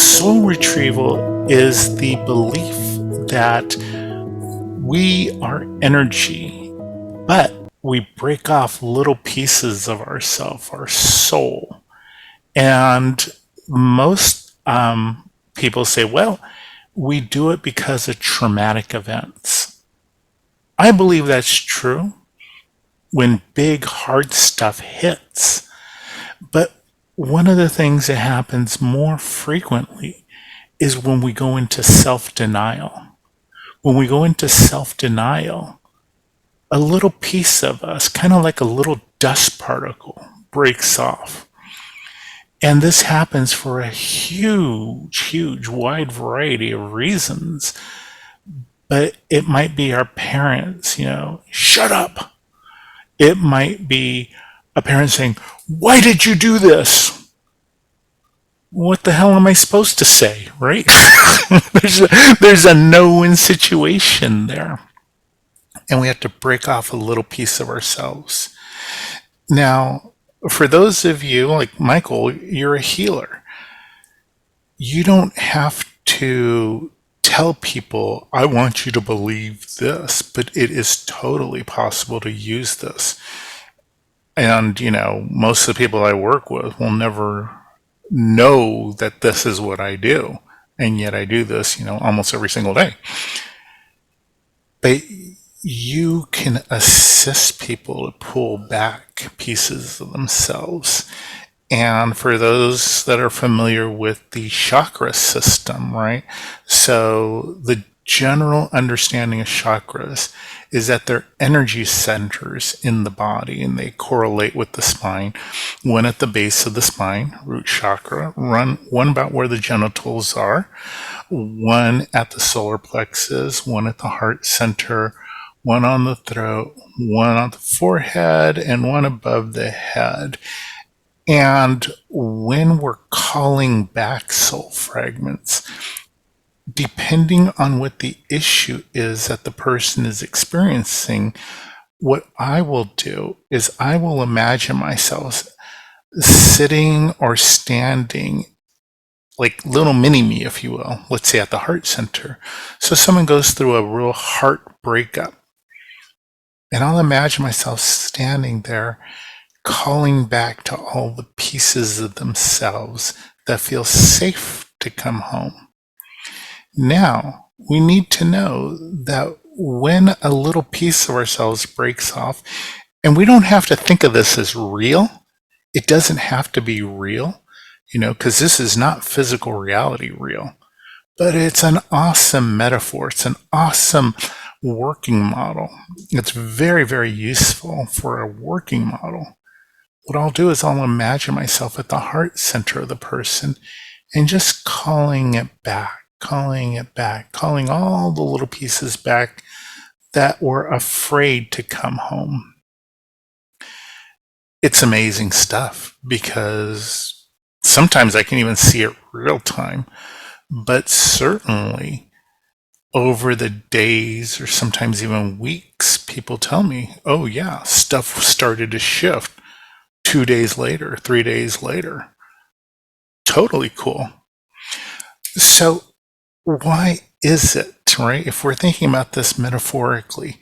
Soul retrieval is the belief that we are energy, but we break off little pieces of ourself, our soul. And most people say, well, we do it because of traumatic events. I believe that's true when big, hard stuff hits. But one of the things that happens more frequently is when we go into self-denial. When we go into self-denial, a little piece of us, kind of like a little dust particle, breaks off. And this happens for a huge, wide variety of reasons. But it might be our parents, shut up. It might be a parent saying, why did you do this? What the hell am I supposed to say, right? there's a no-win situation there. And we have to break off a little piece of ourselves. Now, for those of you, like Michael, you're a healer. You don't have to tell people, I want you to believe this, but it is totally possible to use this. And, most of the people I work with will never know that this is what I do. And yet I do this, almost every single day. But you can assist people to pull back pieces of themselves. And for those that are familiar with the chakra system, right? So the general understanding of chakras is that they're energy centers in the body, and they correlate with the spine. One at the base of the spine, root chakra, one about where the genitals are, one at the solar plexus, one at the heart center, one on the throat, one on the forehead, and one above the head. And when we're calling back soul fragments, depending on what the issue is that the person is experiencing, what I will do is I will imagine myself sitting or standing like little mini-me, if you will, let's say at the heart center. So someone goes through a real heart breakup, and I'll imagine myself standing there calling back to all the pieces of themselves that feel safe to come home. Now, we need to know that when a little piece of ourselves breaks off, and we don't have to think of this as real, it doesn't have to be real, because this is not physical reality real, but it's an awesome metaphor. It's an awesome working model. It's very, very useful for a working model. What I'll do is I'll imagine myself at the heart center of the person and just calling it back, calling all the little pieces back that were afraid to come home. It's amazing stuff, because sometimes I can even see it real time, but certainly over the days or sometimes even weeks, people tell me, oh yeah, stuff started to shift 2 days later, 3 days later. Totally cool. So why is it, right? If we're thinking about this metaphorically,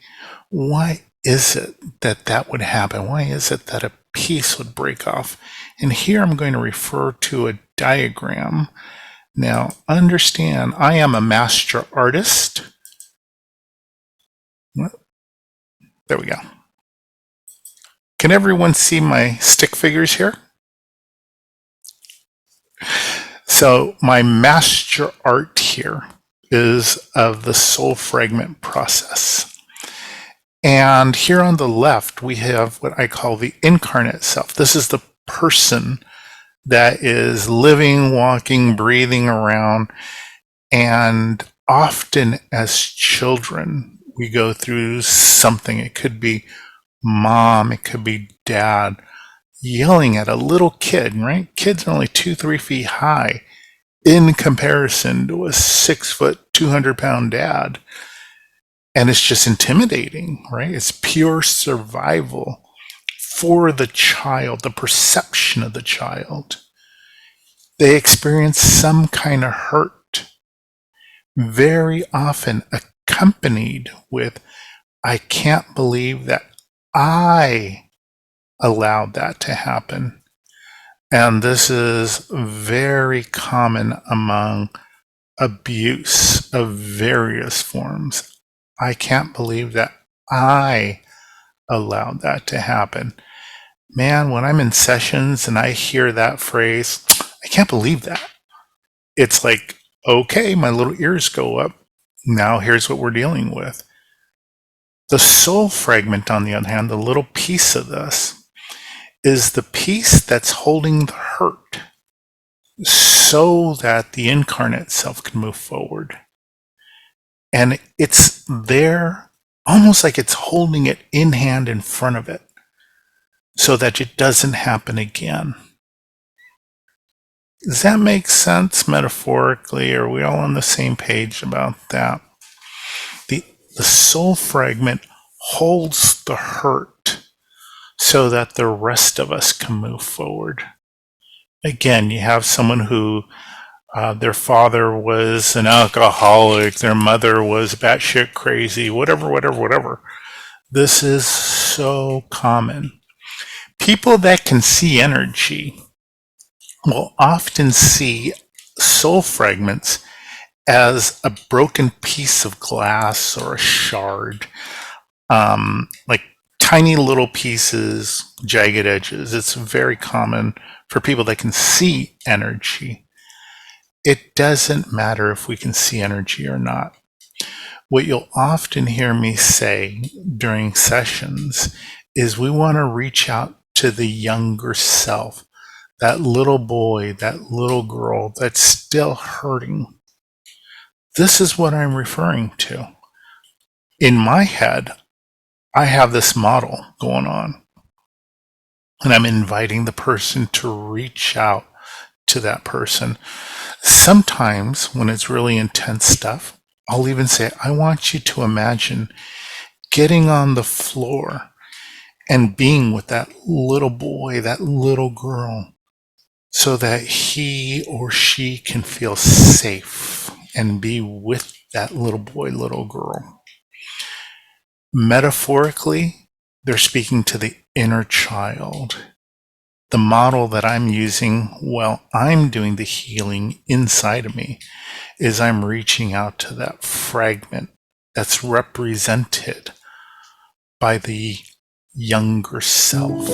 why is it that that would happen? Why is it that a piece would break off? And here I'm going to refer to a diagram. Now, understand, I am a master artist. There we go. Can everyone see my stick figures here? So my master art here is of the soul fragment process. And here on the left, we have what I call the incarnate self. This is the person that is living, walking, breathing around. And often as children, we go through something. It could be mom, it could be dad, yelling at a little kid, right? Kids are only 2-3 feet high in comparison to a 6 foot, 200-pound dad. And it's just intimidating, right? It's pure survival for the child, the perception of the child. They experience some kind of hurt, very often accompanied with, I can't believe that I allowed that to happen. And this is very common among abuse of various forms. I can't believe that I allowed that to happen. Man, when I'm in sessions and I hear that phrase, I can't believe that. It's like, okay, my little ears go up. Now here's what we're dealing with. The soul fragment, on the other hand, the little piece of this, is the piece that's holding the hurt so that the incarnate self can move forward. And it's there almost like it's holding it in hand in front of it so that it doesn't happen again. Does that make sense metaphorically? Are we all on the same page about that? The soul fragment holds the hurt so that the rest of us can move forward. Again, you have someone who their father was an alcoholic, their mother was batshit crazy, whatever. This is so common. People that can see energy will often see soul fragments as a broken piece of glass or a shard, like tiny little pieces, jagged edges. It's very common for people that can see energy. It doesn't matter if we can see energy or not. What you'll often hear me say during sessions is we want to reach out to the younger self, that little boy, that little girl that's still hurting. This is what I'm referring to. In my head, I have this model going on, and I'm inviting the person to reach out to that person. Sometimes, when it's really intense stuff, I'll even say, I want you to imagine getting on the floor and being with that little boy, that little girl, so that he or she can feel safe and be with that little boy, little girl. Metaphorically, they're speaking to the inner child. The model that I'm using while I'm doing the healing inside of me is I'm reaching out to that fragment that's represented by the younger self.